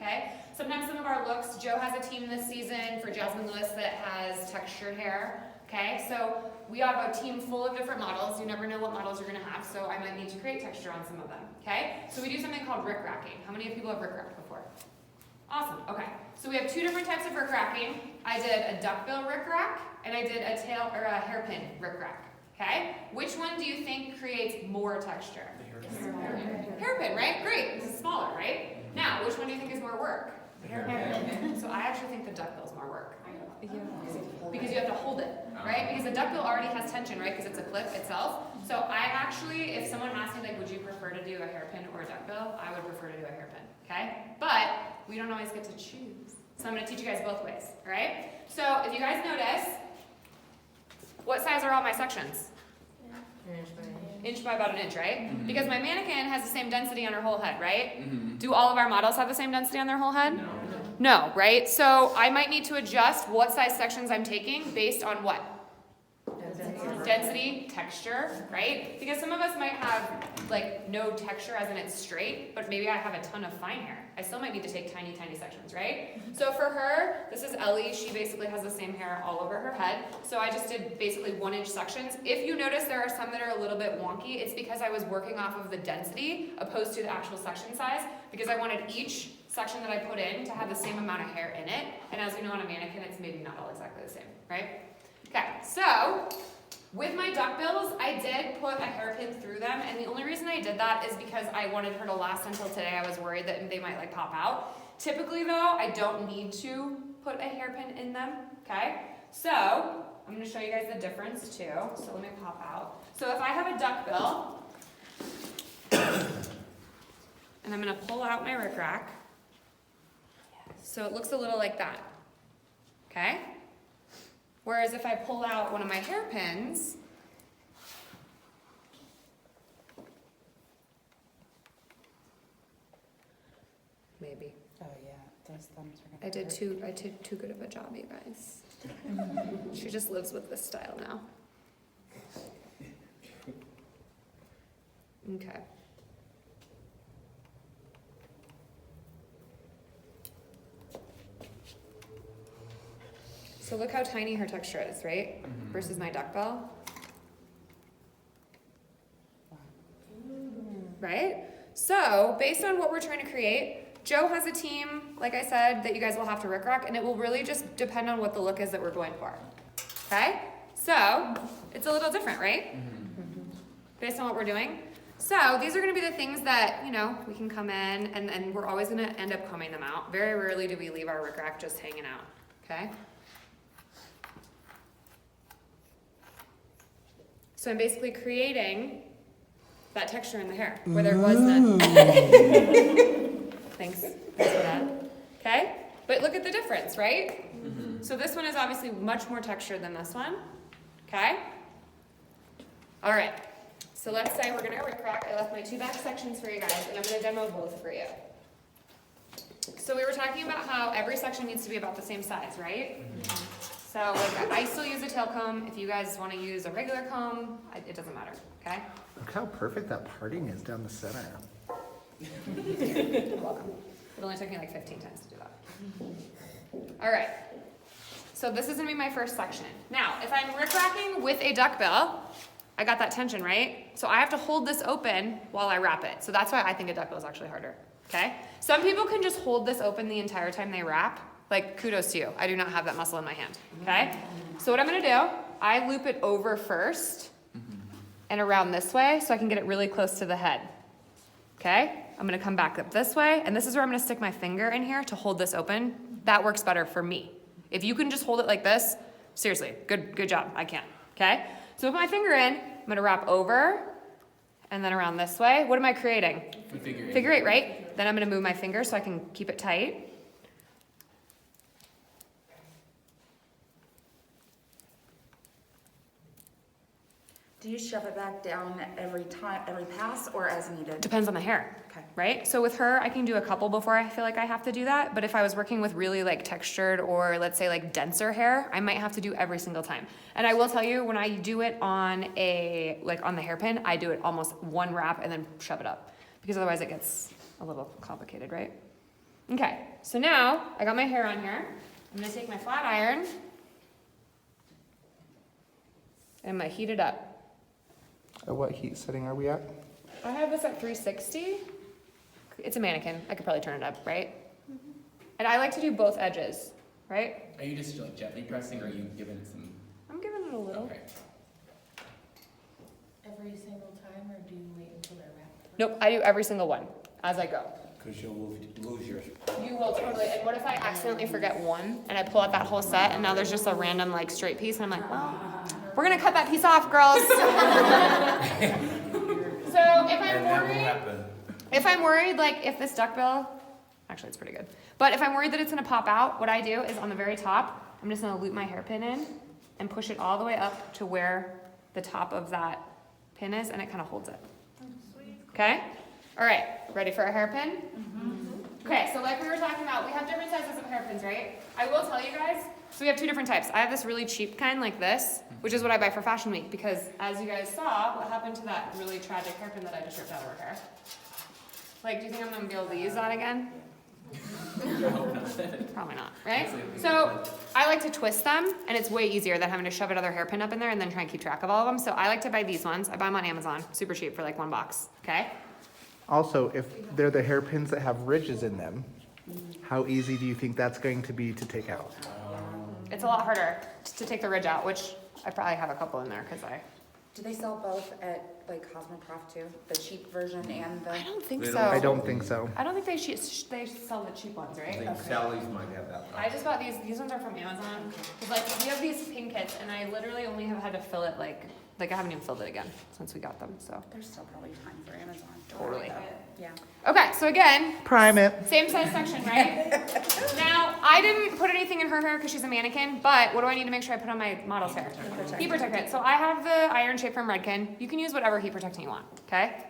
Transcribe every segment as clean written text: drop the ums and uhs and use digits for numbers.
okay? Sometimes some of our looks, Joe has a team this season for Jasmine Lewis that has textured hair, okay? So we have a team full of different models. You never know what models you're gonna have, so I might need to create texture on some of them, okay? So we do something called Rik Racking. How many of people have Rik Racked before? Awesome, okay. So we have two different types of Rik Racking. I did a duckbill Rik Rack, and I did a tail or a hairpin Rik Rack, okay? Which one do you think creates more texture? Hairpin, right? Great, this is smaller, right? Now, which one do you think is more work? Hairpin. So I actually think the duckbill is more work. Because you have to hold it, right? Because the duckbill already has tension, right? Because it's a clip itself. So I actually, if someone asked me, like, would you prefer to do a hairpin or a duckbill? I would prefer to do a hairpin, okay? But we don't always get to choose. So I'm going to teach you guys both ways, all right? So if you guys notice, what size are all my sections? Inch by about an inch, right? Mm-hmm. Because my mannequin has the same density on her whole head, right? Mm-hmm. Do all of our models have the same density on their whole head? No. No, right? So I might need to adjust what size sections I'm taking based on what? Density, texture, right? Because some of us might have like no texture as in it's straight, but maybe I have a ton of fine hair. I still might need to take tiny, tiny sections, right? So for her, this is Ellie. She basically has the same hair all over her head. So I just did basically 1 inch sections. If you notice there are some that are a little bit wonky, it's because I was working off of the density opposed to the actual section size, because I wanted each section that I put in to have the same amount of hair in it. And as we know on a mannequin, it's maybe not all exactly the same, right? Okay, so with my duckbills, I did put a hairpin through them, and the only reason I did that is because I wanted her to last until today. I was worried that they might like pop out. Typically though, I don't need to put a hairpin in them, okay? So, I'm gonna show you guys the difference too. So let me pop out. So if I have a duckbill, and I'm gonna pull out my Rik Rack, so it looks a little like that, okay? Whereas if I pull out one of my hairpins, maybe. Oh yeah, those thumbs are gonna I did too good of a job, you guys. She just lives with this style now. Okay. So look how tiny her texture is, right? Mm-hmm. Versus my duckbill. Right? So, based on what we're trying to create, Joe has a team, like I said, that you guys will have to Rik Rack, and it will really just depend on what the look is that we're going for. Okay? So, it's a little different, right? Mm-hmm. Based on what we're doing. So, these are going to be the things that, you know, we can come in, and we're always going to end up combing them out. Very rarely do we leave our Rik Rack just hanging out. Okay? So I'm basically creating that texture in the hair where there was none. Thanks for that. Okay? But look at the difference, right? Mm-hmm. So this one is obviously much more textured than this one. Okay? All right. So let's say we're going to Rik Rack. I left my 2 back sections for you guys, and I'm going to demo both for you. So we were talking about how every section needs to be about the same size, right? Mm-hmm. So like, I still use a tail comb. If you guys want to use a regular comb, it doesn't matter, okay? Look how perfect that parting is down the center. You're welcome. It only took me like 15 times to do that. All right. So this is going to be my first section. Now, if I'm Rik Racking with a duckbill, I got that tension, right? So I have to hold this open while I wrap it. So that's why I think a duckbill is actually harder, okay? Some people can just hold this open the entire time they wrap. Like, kudos to you. I do not have that muscle in my hand, okay? So what I'm gonna do, I loop it over first and around this way so I can get it really close to the head, okay? I'm gonna come back up this way, and this is where I'm gonna stick my finger in here to hold this open. That works better for me. If you can just hold it like this, seriously, good job, I can't, okay? So with my finger in, I'm gonna wrap over and then around this way. What am I creating? Figure eight, right? Then I'm gonna move my finger so I can keep it tight. Do you shove it back down every time, every pass, or as needed? Depends on the hair, Okay. right? So with her, I can do a couple before I feel like I have to do that. But if I was working with really like textured or let's say like denser hair, I might have to do every single time. And I will tell you, when I do it on on the hairpin, I do it almost one wrap and then shove it up because otherwise it gets a little complicated, right? Okay, so now I got my hair on here. I'm gonna take my flat iron and I'm gonna heat it up. At what heat setting are we at? I have this at 360. It's a mannequin. I could probably turn it up, right? And I like to do both edges, right? Are you just like gently pressing, or are you giving it some? I'm giving it a little. Okay. Every single time, or do you wait until they're wrapped? Nope, I do every single one as I go. Because you'll lose yours. You will totally. And what if I accidentally forget one and I pull out that whole set and now there's just a random like straight piece and I'm like, well, we're gonna cut that piece off, girls. So if I'm worried, like if this duckbill, actually it's pretty good, but if I'm worried that it's gonna pop out, what I do is on the very top, I'm just gonna loop my hairpin in and push it all the way up to where the top of that pin is, and it kind of holds it. Okay? All right, ready for a hairpin? Okay, so like we were talking about, we have different sizes of hairpins, right? I will tell you guys, so we have two different types. I have this really cheap kind like this, which is what I buy for Fashion Week, because as you guys saw, what happened to that really tragic hairpin that I just ripped out of her hair? Like, do you think I'm gonna be able to use that again? Probably not, right? So I like to twist them, and it's way easier than having to shove another hairpin up in there and then try and keep track of all of them. So I like to buy these ones. I buy them on Amazon, super cheap for like $1, okay? Also, if they're the hairpins that have ridges in them, how easy do you think that's going to be to take out? It's a lot harder to take the ridge out, which I probably have a couple in there because Do they sell both at like Cosmocraft too? The cheap version and the? I don't think They so. don't- I don't think so. I don't think they sell the cheap ones, I right? think Sally's might have that. I just bought these. These ones are from Amazon. 'Cause, like we have these pink kits, and I literally only have had to fill it like I haven't even filled it again since we got them. So There's still probably time for Amazon. Totally. Yeah. okay, so again, Prime it. same size section, right? Now I didn't put anything in her hair because she's a mannequin. But what do I need to make sure I put on my model's hair? Heat protectant. So I have the Iron Shape from Redken. You can use whatever heat protectant you want. Okay.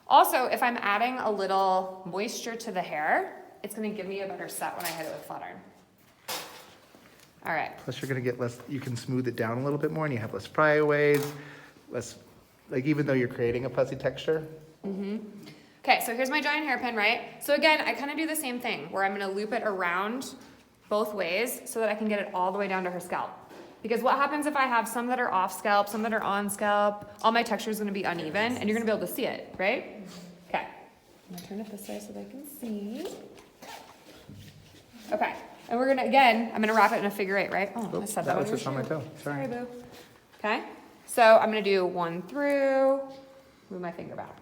Also, if I'm adding a little moisture to the hair, it's gonna give me a better set when I hit it with flat iron. All right. Plus, you're gonna get less. You can smooth it down a little bit more, and you have less flyaways, less. Like even though you're creating a fuzzy texture. Okay, so here's my giant hairpin, right? So again, I kind of do the same thing where I'm gonna loop it around both ways so that I can get it all the way down to her scalp. Because what happens if I have some that are off scalp, some that are on scalp, all my texture is gonna be uneven and you're gonna be able to see it, right? Okay, I'm gonna turn it this way so they can see. Okay, and we're gonna, again, I'm gonna wrap it in a figure eight, right? Oh, I said that was on your just on my shoe. toe. Sorry. Boo. Okay, so I'm gonna do one through, move my finger back.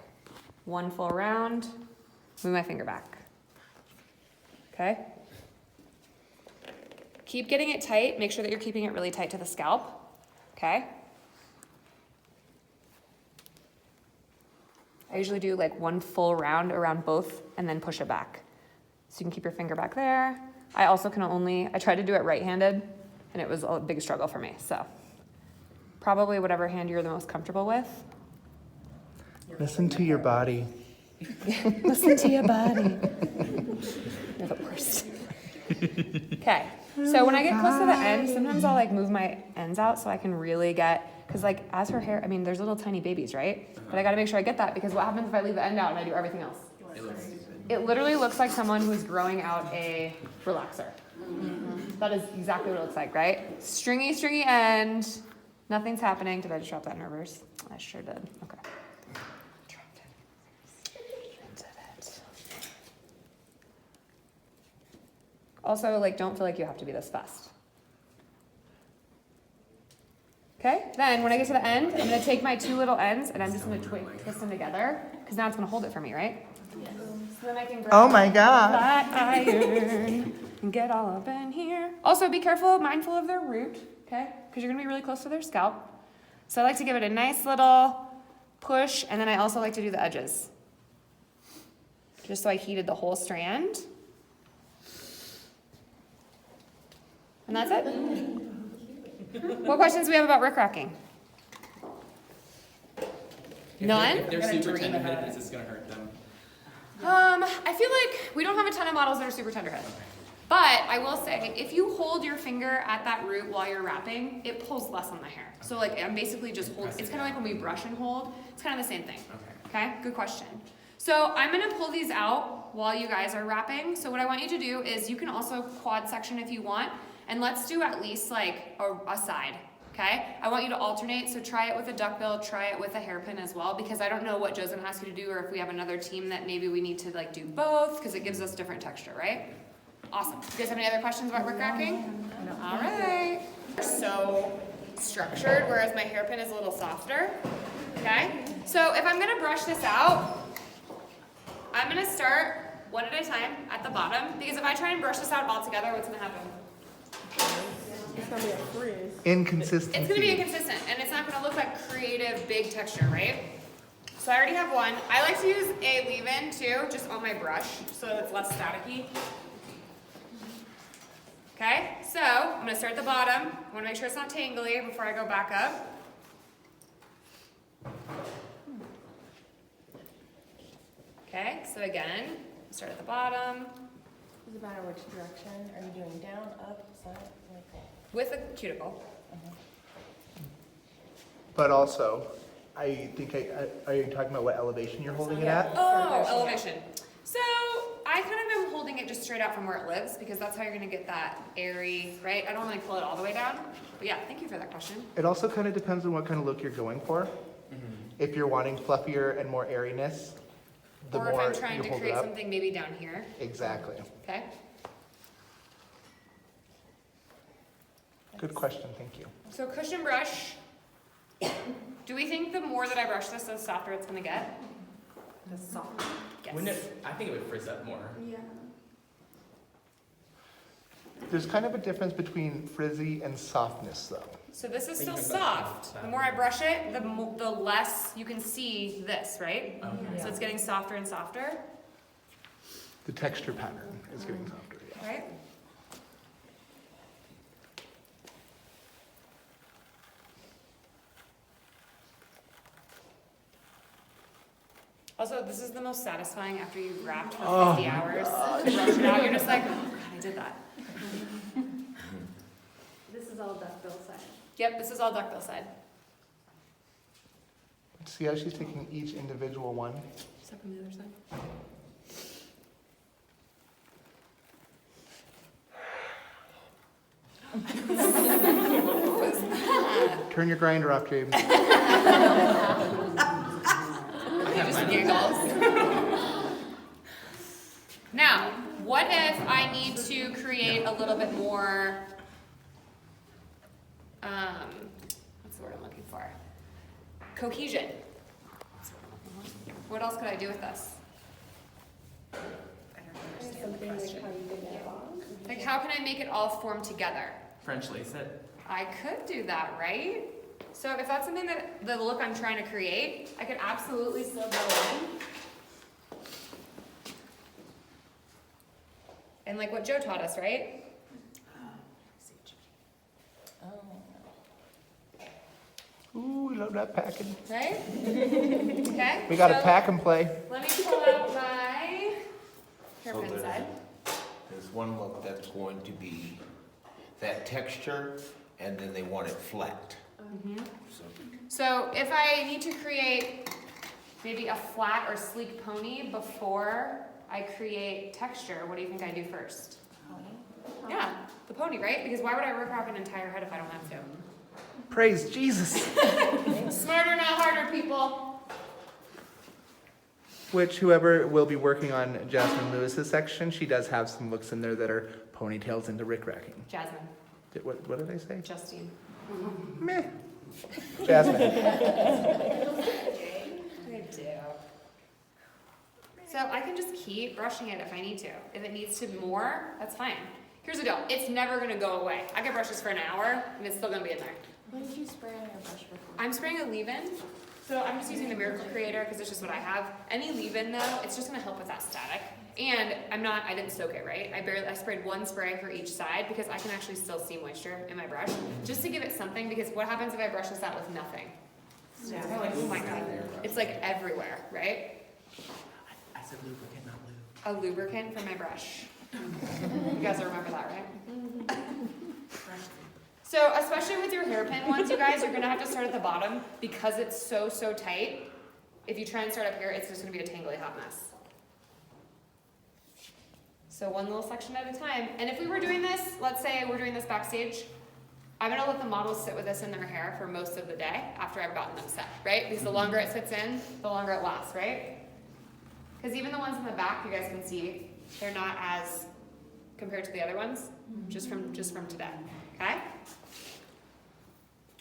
One full round, move my finger back. Okay? Keep getting it tight. Make sure that you're keeping it really tight to the scalp. Okay? I usually do like one full round around both and then push it back. So you can keep your finger back there. I also can I tried to do it right-handed and it was a big struggle for me. So probably whatever hand you're the most comfortable with. Listen to your body. Listen to your body. You're the worst. Okay, so when I get close to the end, sometimes I'll like move my ends out so I can really get, because like as her hair, I mean, there's little tiny babies, right? But I gotta make sure I get that because what happens if I leave the end out and I do everything else? It literally looks like someone who's growing out a relaxer. That is exactly what it looks like, right? Stringy, stringy end. Nothing's happening. Did I just drop that in reverse? I sure did. Okay. Also, like, don't feel like you have to be this fast. Okay, then when I get to the end, I'm gonna take my two little ends and I'm just gonna twist them together, because now it's gonna hold it for me, right? So then I can grab Oh my God. flat iron and get all up in here. Also, be careful, mindful of their root, okay? Because you're gonna be really close to their scalp. So I like to give it a nice little push, and then I also like to do the edges. Just so I heated the whole strand. And that's it. What questions do we have about Rik Racking? None? If they're super tender-headed, is this gonna hurt them? I feel like we don't have a ton of models that are super tender headed. But I will say, if you hold your finger at that root while you're wrapping, it pulls less on the hair. So like I'm basically just holding, it's kind of like when we brush and hold, it's kind of the same thing. Okay, good question. So I'm gonna pull these out while you guys are wrapping. So what I want you to do is you can also quad section if you want, and let's do at least like a side, okay? I want you to alternate, so try it with a duckbill, try it with a hairpin as well, because I don't know what Joe's gonna ask you to do, or if we have another team that maybe we need to like do both, because it gives us different texture, right? Awesome. You guys have any other questions about Rik Racking? All right. So structured, whereas my hairpin is a little softer, okay? So if I'm gonna brush this out, I'm gonna start one at a time at the bottom, because if I try and brush this out all together, what's gonna happen? It's gonna be a frizz. Inconsistency. It's gonna be inconsistent, and it's not gonna look like creative, big texture, right? So I already have one. I like to use a leave-in too, just on my brush, so it's less staticky. Okay, so I'm gonna start at the bottom. I wanna make sure it's not tangly before I go back up. Okay, so again, start at the bottom Does it matter which direction? Are you doing down, up, side, like that? with a cuticle. But also, I think, are you talking about what elevation you're holding it at? Oh, elevation. So I kind of am holding it just straight out from where it lives, because that's how you're gonna get that airy, right? I don't wanna pull it all the way down. But yeah, thank you for that question. It also kind of depends on what kind of look you're going for. If you're wanting fluffier and more airiness, the Or if more I'm trying you to hold it create up. something maybe down here, Exactly. okay? Good question, thank you. So cushion brush. Do we think the more that I brush this, the softer it's gonna get? The soft. Yes. Wouldn't it, I think it would frizz up more. Yeah. There's kind of a difference between frizzy and softness though. So this is I think still you can soft. brush it. The more I brush it, the less you can see this, right? Okay. So it's getting softer and softer, The texture pattern is getting softer, yeah. right? Also, this is the most satisfying after you've wrapped for 50 hours. To brush it out, you're just like, oh God, I did that. This is all duckbill side. Yep, this is all duckbill side. See how she's taking each individual one? Step on the other side. What was that? Turn your grinder off, James. He just giggles. Now, what if I need to create a little bit more, what's the word I'm looking for? Cohesion. That's what I'm looking for. What else could I do with this? I don't understand the Something like question. how you did that long. Like, how can I make it all form together? French lace it. I could do that, right? So if that's something that, the look I'm trying to create, I could absolutely still go in. And like what Joe taught us, right? Oh. Ooh, we love that packing. Right? Okay. We got a so pack and play. Let me pull out my So hairpin there's- side. There's one look that's going to be that texture, and then they want it flat. So So if I need to create maybe a flat or sleek pony before I create texture, what do you think I do first? Yeah, the pony, right? Because why would I Rik Rak an entire head if I don't have to? Praise Jesus. Smarter, not harder, people. Which whoever will be working on Jasmine Lewis's section, she does have some looks in there that are ponytails into Rik Racking. Jasmine, What did I say? Justine. Meh. Jasmine. I do. So I can just keep brushing it if I need to. If it needs to more, that's fine. Here's the deal, it's never gonna go away. I can brush this for an hour and it's still gonna be in there. What did you spray on your brush before? I'm spraying a leave-in, so I'm just using the Miracle Creator because it's just what I have. Any leave-in though, it's just gonna help with that static. And I didn't soak it, right? I sprayed one spray for each side because I can actually still see moisture in my brush, just to give it something, because what happens if I brush this out with nothing? It's kind of like, oh my God, it's like everywhere, right? I said lubricant, not lube. A lubricant for my brush. You guys will remember that, right? So especially with your hairpin ones, you guys, you're gonna have to start at the bottom because it's so tight. If you try and start up here, it's just gonna be a tangly hot mess. So one little section at a time. And if we were doing this, let's say we're doing this backstage, I'm gonna let the models sit with us in their hair for most of the day after I've gotten them set, right? Because the longer it sits in, the longer it lasts, right? Because even the ones in the back, you guys can see, they're not as compared to the other ones, just from today, okay?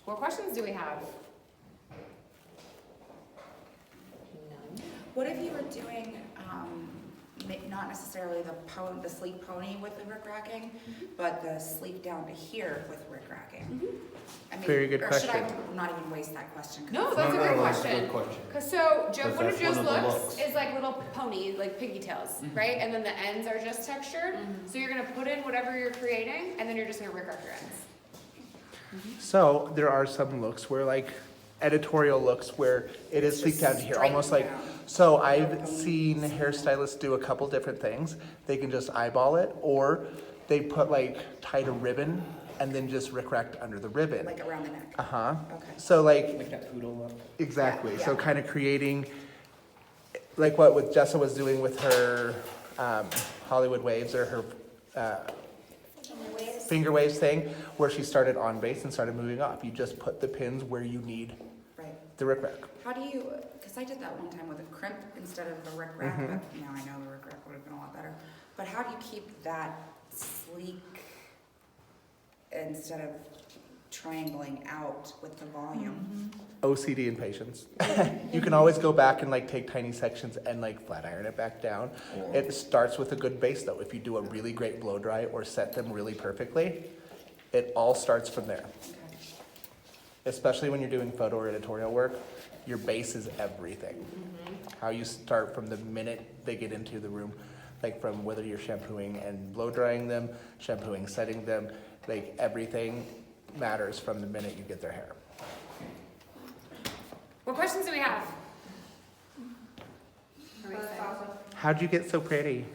What questions do we have? None. What if you were doing, not necessarily the sleek pony with the Rik Racking, but the sleek down to here with Rik Racking? I mean, Very good or should I question. not even waste that question? 'Cause No, it's that's a not- great that's a question. good question. Cause so Joe, Because one of that's Joe's one of the looks looks. is like little pony, like pigtails, right? And then the ends are just textured. So you're gonna put in whatever you're creating, and then you're just gonna Rik Rack your ends. So there are some looks where like editorial looks where it is It's sleek just down to here, straight almost like, down. so I've seen hairstylists do a couple different things. They can just eyeball it, or they put like, tied a ribbon and then just Rik Racked under the ribbon. Like around the neck? Uh-huh. Okay. So like, Like that poodle look. exactly, Yeah, so yeah. kind of creating, like what with Jessa was doing with her Hollywood waves or her finger waves thing, where she started on base and started moving off. You just put the pins where you need Right. the Rik Rack. How do you, because I did that one time with a crimp instead of the Rik Rack, Mhm. but now I know the Rik Rack would have been a lot better. But how do you keep that sleek instead of triangling out with the volume? OCD and patience. You can always go back and like take tiny sections and like flat iron it back down. It starts with a good base though. If you do a really great blow dry or set them really perfectly, it all starts from there. Okay. Especially when you're doing photo or editorial work, your base is everything. How you start from the minute they get into the room, like from whether you're shampooing and blow drying them, shampooing, setting them, like everything matters from the minute you get their hair. What questions do we have? Are we excited? How'd you get so pretty?